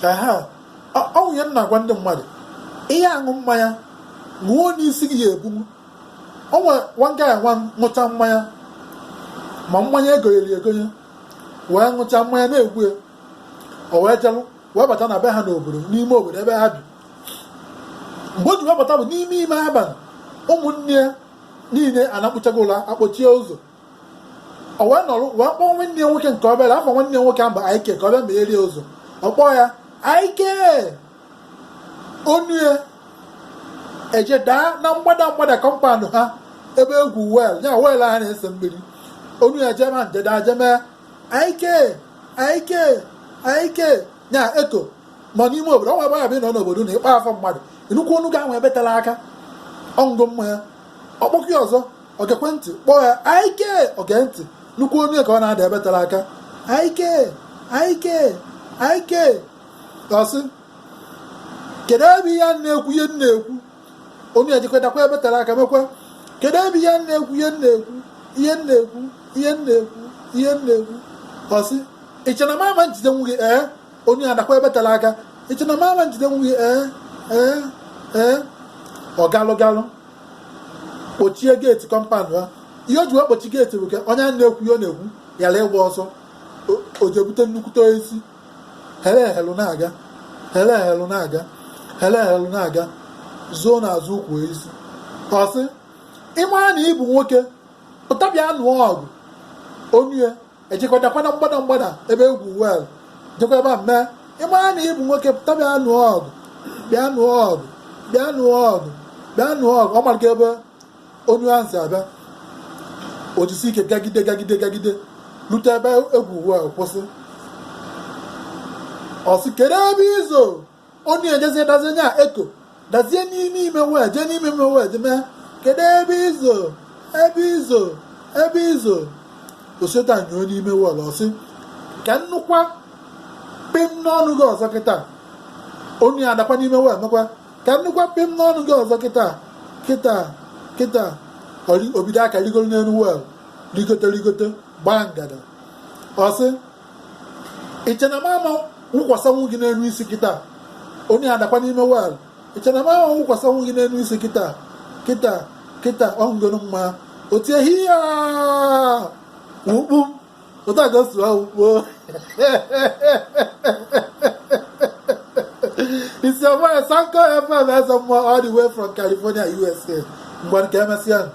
aha ọ nwunye nna gwa ndị mmadụ ihe aṅụ mmanya ṅụọ n'isi gị ya ebunwu. O nwere nwanga ya nwa ṅụcha mmanya ma mmanya egogheri egonye wee ṅụcha mmanya na-egbu ya, o wee jelụ wee bata na be ha n'obodo, n'ime obodo ebe ha bi. Mgbe o ji wee bata bụ n'ime ime abalị, ụmụnne ya niile anakpụchago ụlọ akpọchie ụzọ. O wee nọrụ wee kpọọ nwanne ya nwoke nke obere afọ nwanne ya nwoke ahụ bụ Aike ka ọ bịa megherie ụzọ. Ọ kpọọ ya Aike, onu ya eje daa na mgbada kọmpandụ ha ebe egwu wel ya wel ha na-ese mmiri. Onu ya jema njeda jeme Aike Aike Aike nya eko nọ n'ime obodo. Ọ nwe ebe ya bụ nọ n'obodo na ịkpa afọ mmadụ nnukwu onu ga ahụ ebetala aka ọṅụgo mmanya. Ọkpọkụ ya ọzọ ogekwe ntị kpọọ ya Aike oge ntị nnukwu onu ya ka ọ na-ada ebetala aka Aike Aike Aike ọsị kedu ebe ihe na-ekwu ihe na-ekwu. Onu ya jikọtakwa ebetala aka mekwa kedu ebe ihe na-ekwu ihe na-ekwu ihe na-ekwu ihe na-ekwu ihe na-ekwu. Ọsị iche na mama njide nwunye ee. Onu ya adakwa ebetala aka iche na mama njide nwunye ee. Ọ galụ kpochie geeti kọmpandụ ha. Ihe o ji wee kpochi geeti bụ ka onye a na-ekwu ihe ọ na-ekwu yara ịgba ọsọ. O ji ebute nnukwute isi hele ehelu na-aga hele ehelu na-aga hele ehelu na-aga zoo n'azụ ụkwụ isi. Ọsị ịmara na ịbụ nwoke pụta bịa nụọ ọgụ. Onu ya ejikọtakwa na mgbada ebe egwu wel jekwa ebe a mee ịmara na ịbụ nwoke pụta bịa nụọ ọgụ bịa nụọ ọgụ bịa nụọ ọgụ bịa nụọ ọgụ. Ọ malika ebe onu ahụ si abịa o jisi ike gagide lute ebe egwu wel kwụsị. Ọsị kedu ebe izo. Onu ya jezie dazie nya eko dazie n'ime ime wel jee n'ime ime wel je mee kedu ebe izo ebe izo ebe izo. Osiota nyụọ n'ime wel. Ọsị ka nnukwa pim n'ọnụ gị ọzọ kịta. Onu ya adakwa n'ime wel mekwa ka nnukwa pim n'ọnụ gị ọzọ kịta obido aka rigoro n'elu wel rigote gbaa ngada. Ọsị iche na mama wụkwasịnwụ gị n'elu isi kịta. Onu ya adakwa n'ime wel iche na mama wụkwasịnwụ gị n'elu isi kịta ọhụgoro mma otie hiya wukpu otu a gosi ha wukpo. It's your boy Sanko FM all the way from California, USA. Mgbe nke emesịa